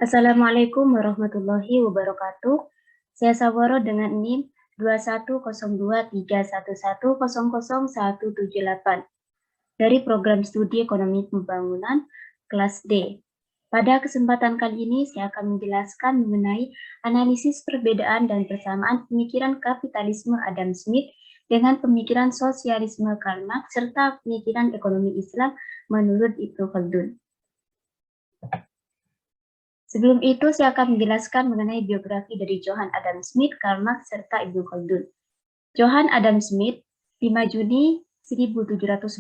Assalamualaikum warahmatullahi wabarakatuh. Saya Saworo dengan NIM 2102311000178 dari Program Studi Ekonomi Pembangunan kelas D. Pada kesempatan kali ini saya akan menjelaskan mengenai analisis perbedaan dan persamaan pemikiran kapitalisme Adam Smith dengan pemikiran sosialisme Karl Marx serta pemikiran ekonomi Islam menurut Ibnu Khaldun. Sebelum itu, saya akan menjelaskan mengenai biografi dari Johann Adam Smith, Karl Marx, serta Ibnu Khaldun. Johann Adam Smith, 5 Juni 1723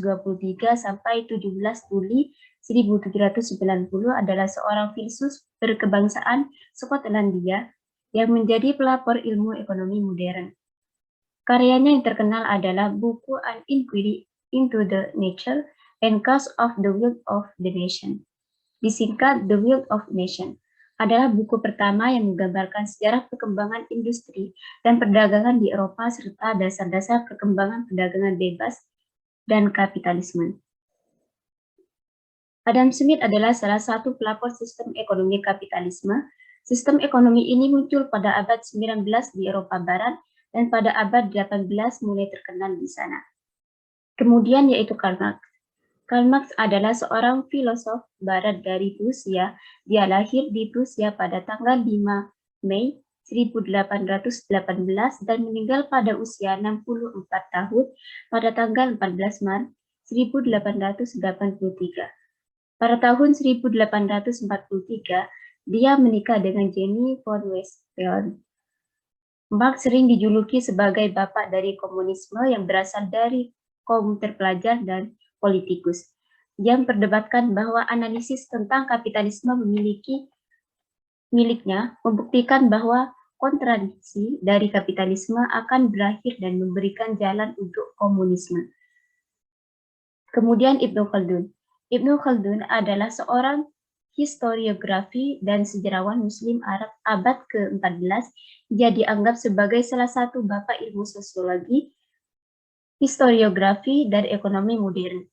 sampai 17 Juli 1790 adalah seorang filsuf berkebangsaan Skotlandia yang menjadi pelopor ilmu ekonomi modern. Karyanya yang terkenal adalah buku An Inquiry into the Nature and Cause of the Wealth of the Nation. Disingkat The Wealth of Nation, adalah buku pertama yang menggambarkan sejarah perkembangan industri dan perdagangan di Eropa serta dasar-dasar perkembangan perdagangan bebas dan kapitalisme. Adam Smith adalah salah satu pelopor sistem ekonomi kapitalisme. Sistem ekonomi ini muncul pada abad 19 di Eropa Barat dan pada abad 18 mulai terkenal di sana. Kemudian yaitu Karl Marx. Karl Marx adalah seorang filosof barat dari Prusia. Dia lahir di Prusia pada tanggal 5 Mei 1818 dan meninggal pada usia 64 tahun pada tanggal 14 Maret 1883. Pada tahun 1843, dia menikah dengan Jenny von Westphalen. Marx sering dijuluki sebagai bapak dari komunisme yang berasal dari kaum terpelajar dan politikus. Dia memperdebatkan bahwa analisis tentang kapitalisme miliknya membuktikan bahwa kontradiksi dari kapitalisme akan berakhir dan memberikan jalan untuk komunisme. Kemudian Ibnu Khaldun. Ibnu Khaldun adalah seorang historiografi dan sejarawan Muslim Arab abad ke-14. Dia dianggap sebagai salah satu bapak ilmu sosiologi, historiografi, dan ekonomi modern.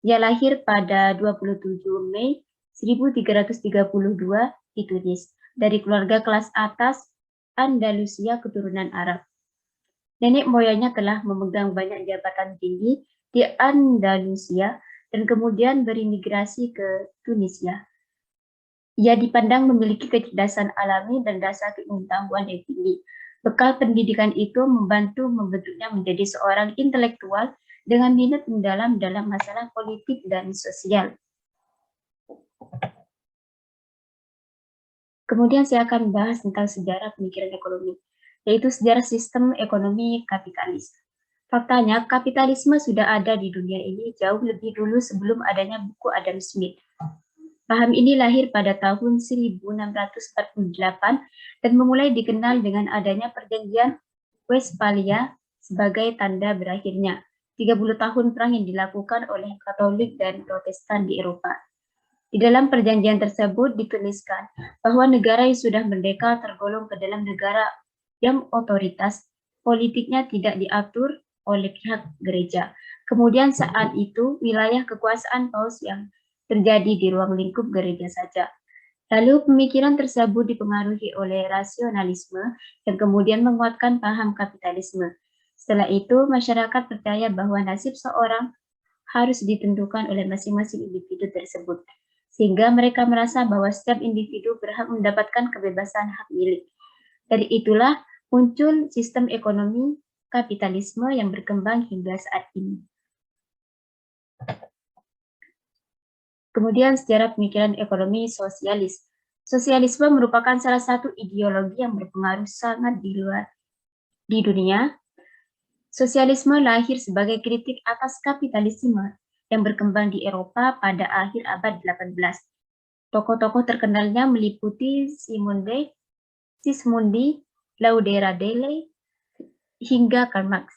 Dia lahir pada 27 Mei 1332 di Tunis, dari keluarga kelas atas Andalusia keturunan Arab. Nenek moyangnya telah memegang banyak jabatan tinggi di Andalusia dan kemudian berimigrasi ke Tunisia. Ia dipandang memiliki kecerdasan alami dan dasar pengetahuan yang tinggi. Bekal pendidikan itu membantu membentuknya menjadi seorang intelektual dengan minat mendalam dalam masalah politik dan sosial. Kemudian saya akan membahas tentang sejarah pemikiran ekonomi, yaitu sejarah sistem ekonomi kapitalis. Faktanya, kapitalisme sudah ada di dunia ini jauh lebih dulu sebelum adanya buku Adam Smith. Paham ini lahir pada tahun 1648 dan memulai dikenal dengan adanya perjanjian Westphalia sebagai tanda berakhirnya 30 tahun perang yang dilakukan oleh Katolik dan Protestan di Eropa. Di dalam perjanjian tersebut dituliskan bahwa negara yang sudah merdeka tergolong ke dalam negara yang otoritas politiknya tidak diatur oleh pihak gereja. Kemudian saat itu wilayah kekuasaan Paus yang terjadi di ruang lingkup gereja saja. Lalu pemikiran tersebut dipengaruhi oleh rasionalisme yang kemudian menguatkan paham kapitalisme. Setelah itu, masyarakat percaya bahwa nasib seorang harus ditentukan oleh masing-masing individu tersebut, sehingga mereka merasa bahwa setiap individu berhak mendapatkan kebebasan hak milik. Dari itulah muncul sistem ekonomi kapitalisme yang berkembang hingga saat ini. Kemudian sejarah pemikiran ekonomi sosialis. Sosialisme merupakan salah satu ideologi yang berpengaruh sangat di dunia. Sosialisme lahir sebagai kritik atas kapitalisme yang berkembang di Eropa pada akhir abad 18. Tokoh-tokoh terkenalnya meliputi Sismondi, Laudera Delle, hingga Karl Marx.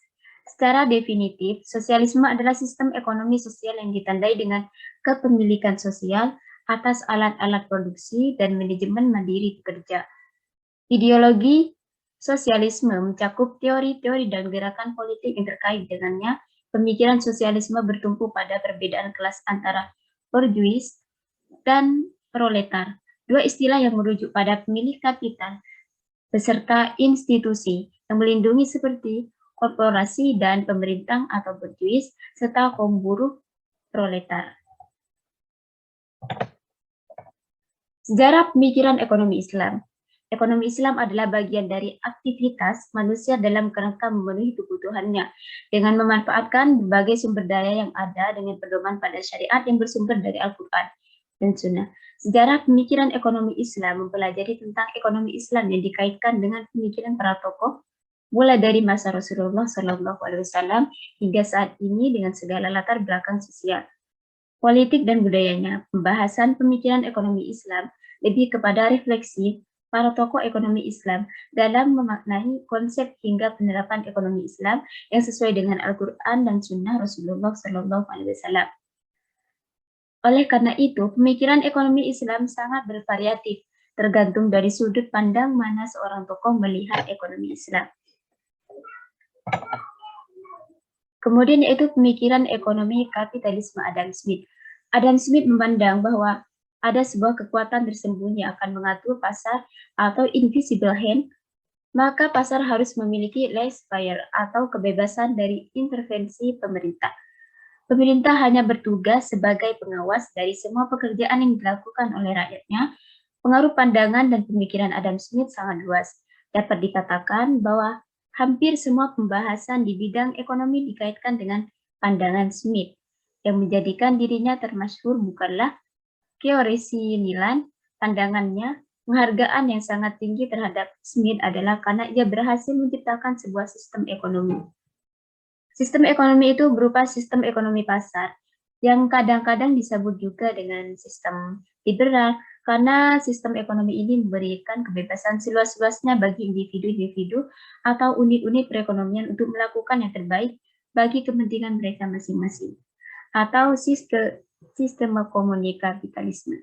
Secara definitif, sosialisme adalah sistem ekonomi sosial yang ditandai dengan kepemilikan sosial atas alat-alat produksi dan manajemen mandiri pekerja. Ideologi sosialisme mencakup teori-teori dan gerakan politik yang terkait dengannya. Pemikiran sosialisme bertumpu pada perbedaan kelas antara borjuis dan proletar. Dua istilah yang merujuk pada pemilik kapital beserta institusi yang melindungi seperti korporasi dan pemerintah atau berjuis, serta kaum buruh proletar. Sejarah pemikiran ekonomi Islam. Ekonomi Islam adalah bagian dari aktivitas manusia dalam kerangka memenuhi kebutuhannya dengan memanfaatkan berbagai sumber daya yang ada dengan pedoman pada syariat yang bersumber dari Al-Quran dan Sunnah. Sejarah pemikiran ekonomi Islam mempelajari tentang ekonomi Islam yang dikaitkan dengan pemikiran para tokoh mulai dari masa Rasulullah SAW hingga saat ini dengan segala latar belakang sosial, politik dan budayanya. Pembahasan pemikiran ekonomi Islam lebih kepada refleksi para tokoh ekonomi Islam dalam memaknai konsep hingga penerapan ekonomi Islam yang sesuai dengan Al-Quran dan Sunnah Rasulullah SAW. Oleh karena itu, pemikiran ekonomi Islam sangat bervariatif, tergantung dari sudut pandang mana seorang tokoh melihat ekonomi Islam. Kemudian yaitu pemikiran ekonomi kapitalisme Adam Smith. Adam Smith memandang bahwa ada sebuah kekuatan tersembunyi akan mengatur pasar atau invisible hand, maka pasar harus memiliki laissez-faire atau kebebasan dari intervensi pemerintah. Pemerintah hanya bertugas sebagai pengawas dari semua pekerjaan yang dilakukan oleh rakyatnya. Pengaruh pandangan dan pemikiran Adam Smith sangat luas. Dapat dikatakan bahwa hampir semua pembahasan di bidang ekonomi dikaitkan dengan pandangan Smith, yang menjadikan dirinya termasyhur bukanlah keorisinilian pandangannya. Penghargaan yang sangat tinggi terhadap Smith adalah karena ia berhasil menciptakan sebuah sistem ekonomi. Sistem ekonomi itu berupa sistem ekonomi pasar, yang kadang-kadang disebut juga dengan sistem liberal, karena sistem ekonomi ini memberikan kebebasan seluas-luasnya bagi individu-individu atau unit-unit perekonomian untuk melakukan yang terbaik bagi kepentingan mereka masing-masing, atau sistem komunikasi kapitalisme.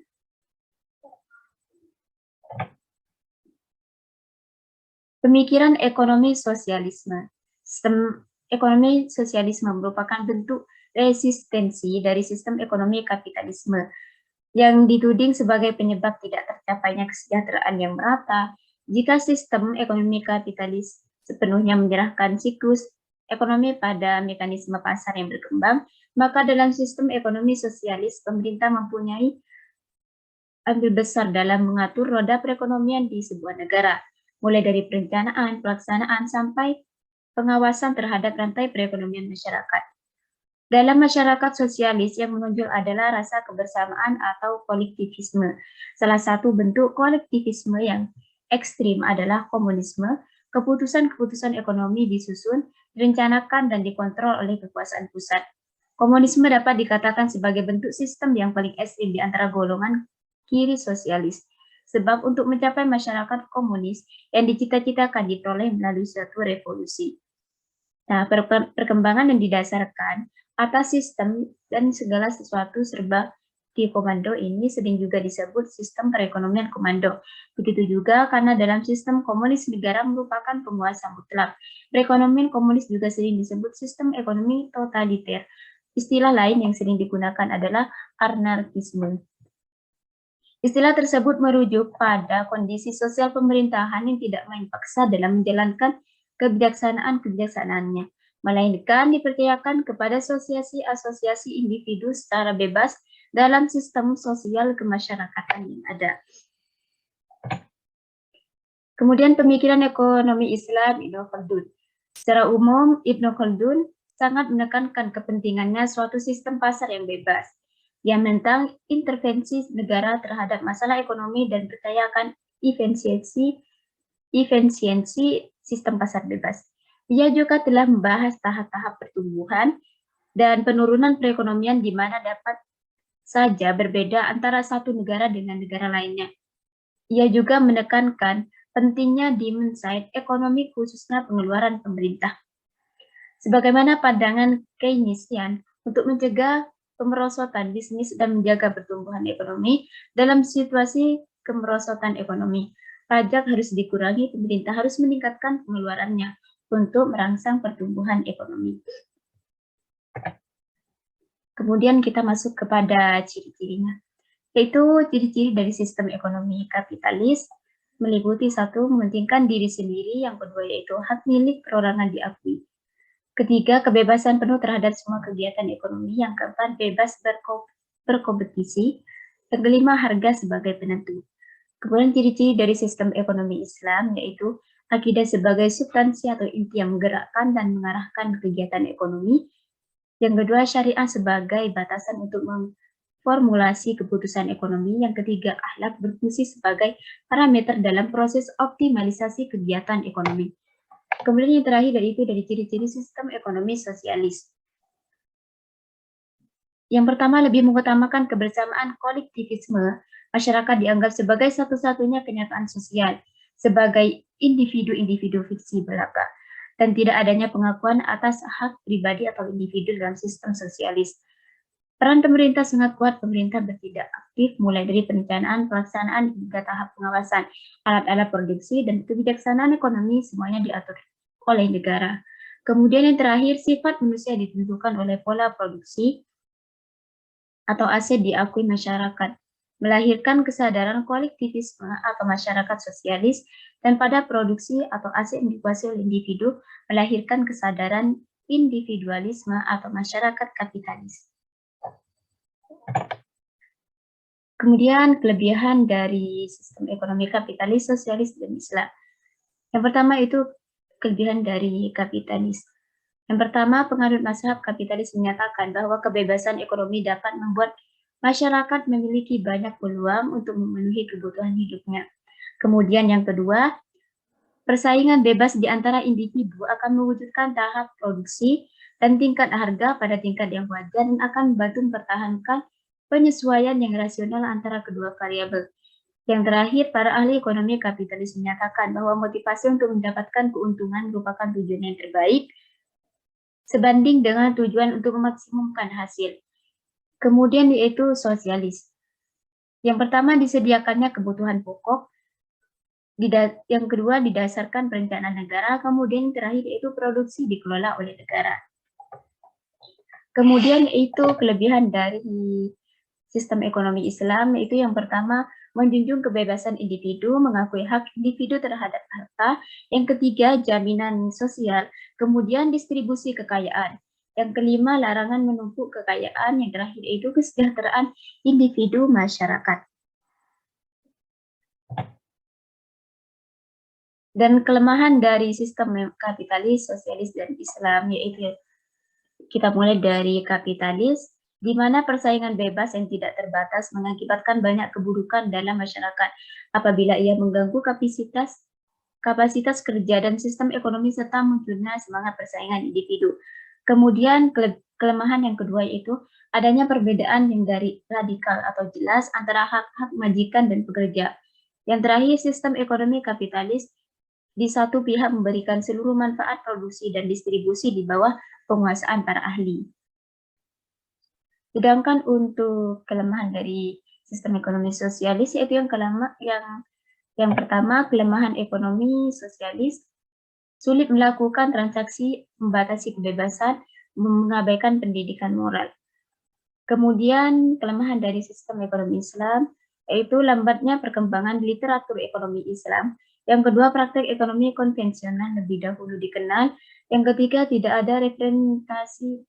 Pemikiran ekonomi sosialisme. Sistem ekonomi sosialisme merupakan bentuk resistensi dari sistem ekonomi kapitalisme yang dituding sebagai penyebab tidak tercapainya kesejahteraan yang merata. Jika sistem ekonomi kapitalis sepenuhnya menyerahkan siklus ekonomi pada mekanisme pasar yang berkembang, maka dalam sistem ekonomi sosialis pemerintah mempunyai andil besar dalam mengatur roda perekonomian di sebuah negara, mulai dari perencanaan, pelaksanaan, sampai pengawasan terhadap rantai perekonomian masyarakat. Dalam masyarakat sosialis yang menonjol adalah rasa kebersamaan atau kolektivisme. Salah satu bentuk kolektivisme yang ekstrim adalah komunisme. Keputusan-keputusan ekonomi disusun, direncanakan, dan dikontrol oleh kekuasaan pusat. Komunisme dapat dikatakan sebagai bentuk sistem yang paling ekstrim di antara golongan kiri sosialis. Sebab untuk mencapai masyarakat komunis yang dicita-citakan diperoleh melalui suatu revolusi. Nah, perkembangan yang didasarkan atas sistem dan segala sesuatu serba di komando ini sering juga disebut sistem perekonomian komando. Begitu juga karena dalam sistem komunis negara merupakan penguasa mutlak. Perekonomian komunis juga sering disebut sistem ekonomi totaliter. Istilah lain yang sering digunakan adalah anarkisme. Istilah tersebut merujuk pada kondisi sosial pemerintahan yang tidak main paksa dalam menjalankan kebijaksanaan-kebijaksanaannya, melainkan dipercayakan kepada asosiasi-asosiasi individu secara bebas dalam sistem sosial kemasyarakatan yang ada. Kemudian pemikiran ekonomi Islam Ibnu Khaldun. Secara umum, Ibnu Khaldun sangat menekankan kepentingannya suatu sistem pasar yang bebas, yang menentang intervensi negara terhadap masalah ekonomi dan percayakan efisiensi sistem pasar bebas. Ia juga telah membahas tahap-tahap pertumbuhan dan penurunan perekonomian di mana dapat saja berbeda antara satu negara dengan negara lainnya. Ia juga menekankan pentingnya demand side ekonomi khususnya pengeluaran pemerintah. Sebagaimana pandangan Keynesian untuk mencegah kemerosotan bisnis dan menjaga pertumbuhan ekonomi, dalam situasi kemerosotan ekonomi, pajak harus dikurangi, pemerintah harus meningkatkan pengeluarannya untuk merangsang pertumbuhan ekonomi. Kemudian kita masuk kepada ciri-cirinya. Yaitu ciri-ciri dari sistem ekonomi kapitalis meliputi satu, mementingkan diri sendiri, yang kedua yaitu hak milik perorangan diakui. Ketiga, kebebasan penuh terhadap semua kegiatan ekonomi. Yang keempat, bebas berkompetisi. Yang kelima, harga sebagai penentu. Kemudian ciri-ciri dari sistem ekonomi Islam yaitu akidah sebagai substansi atau inti yang menggerakkan dan mengarahkan kegiatan ekonomi. Yang kedua, syariah sebagai batasan untuk formulasi keputusan ekonomi. Yang ketiga, akhlak berfungsi sebagai parameter dalam proses optimalisasi kegiatan ekonomi. Kemudian yang terakhir yaitu dari ciri-ciri sistem ekonomi sosialis. Yang pertama, lebih mengutamakan kebersamaan kolektivisme. Masyarakat dianggap sebagai satu-satunya kenyataan sosial, sebagai individu-individu fiksi belaka, dan tidak adanya pengakuan atas hak pribadi atau individu dalam sistem sosialis. Peran pemerintah sangat kuat. Pemerintah bertindak aktif mulai dari perencanaan, pelaksanaan, hingga tahap pengawasan. Alat-alat produksi dan kebijaksanaan ekonomi semuanya diatur oleh negara. Kemudian yang terakhir, sifat manusia ditentukan oleh pola produksi atau aset diakui masyarakat, melahirkan kesadaran kolektivisme atau masyarakat sosialis, dan pada produksi atau aset yang dikuasai oleh individu, melahirkan kesadaran individualisme atau masyarakat kapitalis. Kemudian kelebihan dari sistem ekonomi kapitalis, sosialis, dan Islam. Yang pertama itu kelebihan dari kapitalis. Yang pertama, penganut mazhab kapitalis menyatakan bahwa kebebasan ekonomi dapat membuat masyarakat memiliki banyak peluang untuk memenuhi kebutuhan hidupnya. Kemudian yang kedua, persaingan bebas di antara individu akan mewujudkan tahap produksi dan tingkat harga pada tingkat yang wajar dan akan membantu mempertahankan penyesuaian yang rasional antara kedua variabel. Yang terakhir, para ahli ekonomi kapitalis menyatakan bahwa motivasi untuk mendapatkan keuntungan merupakan tujuan yang terbaik sebanding dengan tujuan untuk memaksimumkan hasil. Kemudian yaitu sosialis. Yang pertama, disediakannya kebutuhan pokok. Yang kedua, didasarkan perencanaan negara. Kemudian terakhir yaitu produksi dikelola oleh negara. Kemudian itu kelebihan dari sistem ekonomi Islam, yaitu yang pertama, menjunjung kebebasan individu, mengakui hak individu terhadap harta. Yang ketiga, jaminan sosial. Kemudian distribusi kekayaan. Yang kelima, larangan menumpuk kekayaan. Yang terakhir itu kesejahteraan individu masyarakat. Dan kelemahan dari sistem kapitalis, sosialis, dan Islam yaitu kita mulai dari kapitalis, di mana persaingan bebas yang tidak terbatas mengakibatkan banyak keburukan dalam masyarakat apabila ia mengganggu kapasitas kerja dan sistem ekonomi serta munculnya semangat persaingan individu. Kemudian kelemahan yang kedua yaitu adanya perbedaan yang dari radikal atau jelas antara hak-hak majikan dan pekerja. Yang terakhir, sistem ekonomi kapitalis di satu pihak memberikan seluruh manfaat produksi dan distribusi di bawah penguasaan para ahli. Sedangkan untuk kelemahan dari sistem ekonomi sosialis yaitu yang pertama, kelemahan ekonomi sosialis, sulit melakukan transaksi, membatasi kebebasan, mengabaikan pendidikan moral. Kemudian kelemahan dari sistem ekonomi Islam yaitu lambatnya perkembangan literatur ekonomi Islam. Yang kedua, praktek ekonomi konvensional lebih dahulu dikenal. Yang ketiga, tidak ada representasi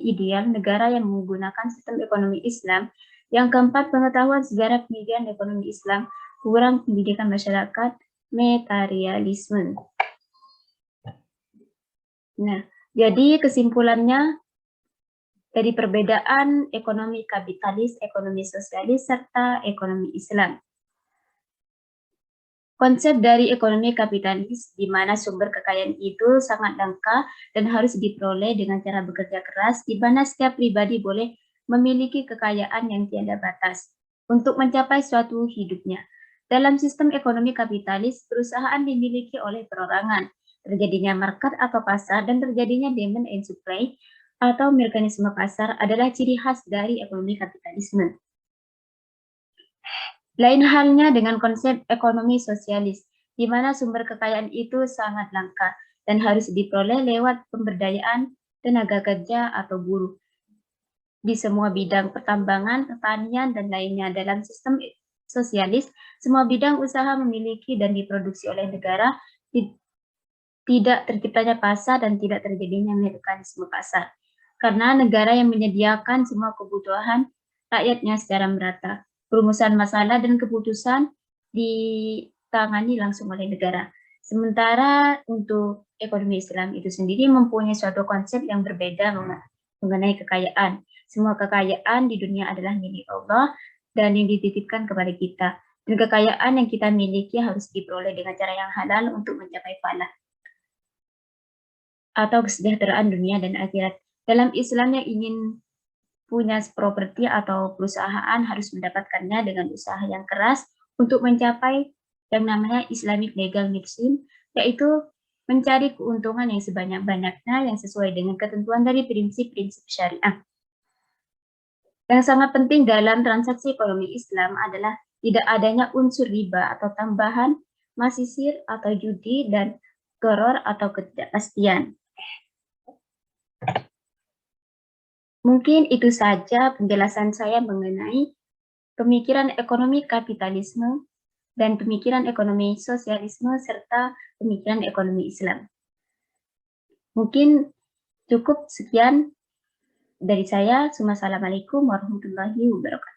ideal negara yang menggunakan sistem ekonomi Islam. Yang keempat, pengetahuan sejarah pendidikan ekonomi Islam, kurang pendidikan masyarakat, materialisme. Nah, jadi kesimpulannya dari perbedaan ekonomi kapitalis, ekonomi sosialis, serta ekonomi Islam. Konsep dari ekonomi kapitalis, di mana sumber kekayaan itu sangat langka dan harus diperoleh dengan cara bekerja keras, di mana setiap pribadi boleh memiliki kekayaan yang tiada batas untuk mencapai suatu hidupnya. Dalam sistem ekonomi kapitalis, perusahaan dimiliki oleh perorangan, terjadinya market atau pasar, dan terjadinya demand and supply atau mekanisme pasar adalah ciri khas dari ekonomi kapitalisme. Lain halnya dengan konsep ekonomi sosialis, di mana sumber kekayaan itu sangat langka dan harus diperoleh lewat pemberdayaan tenaga kerja atau buruh. di semua bidang pertambangan, pertanian, dan lainnya. Dalam sistem sosialis, semua bidang usaha memiliki dan diproduksi oleh negara, tidak terciptanya pasar dan tidak terjadinya mekanisme pasar. Karena negara yang menyediakan semua kebutuhan rakyatnya secara merata. Perumusan masalah dan keputusan ditangani langsung oleh negara. Sementara untuk ekonomi Islam itu sendiri mempunyai suatu konsep yang berbeda mengenai kekayaan. Semua kekayaan di dunia adalah milik Allah dan yang dititipkan kepada kita. Dan kekayaan yang kita miliki harus diperoleh dengan cara yang halal untuk mencapai falah atau kesejahteraan dunia dan akhirat. Dalam Islam yang ingin punya properti atau perusahaan harus mendapatkannya dengan usaha yang keras untuk mencapai yang namanya Islamic Legal Maxim, yaitu mencari keuntungan yang sebanyak-banyaknya yang sesuai dengan ketentuan dari prinsip-prinsip syariah. Yang sangat penting dalam transaksi ekonomi Islam adalah tidak adanya unsur riba atau tambahan, masisir atau judi, dan gharar atau ketidakpastian. Mungkin itu saja penjelasan saya mengenai pemikiran ekonomi kapitalisme dan pemikiran ekonomi sosialisme serta pemikiran ekonomi Islam. Mungkin cukup sekian dari saya. Assalamualaikum warahmatullahi wabarakatuh.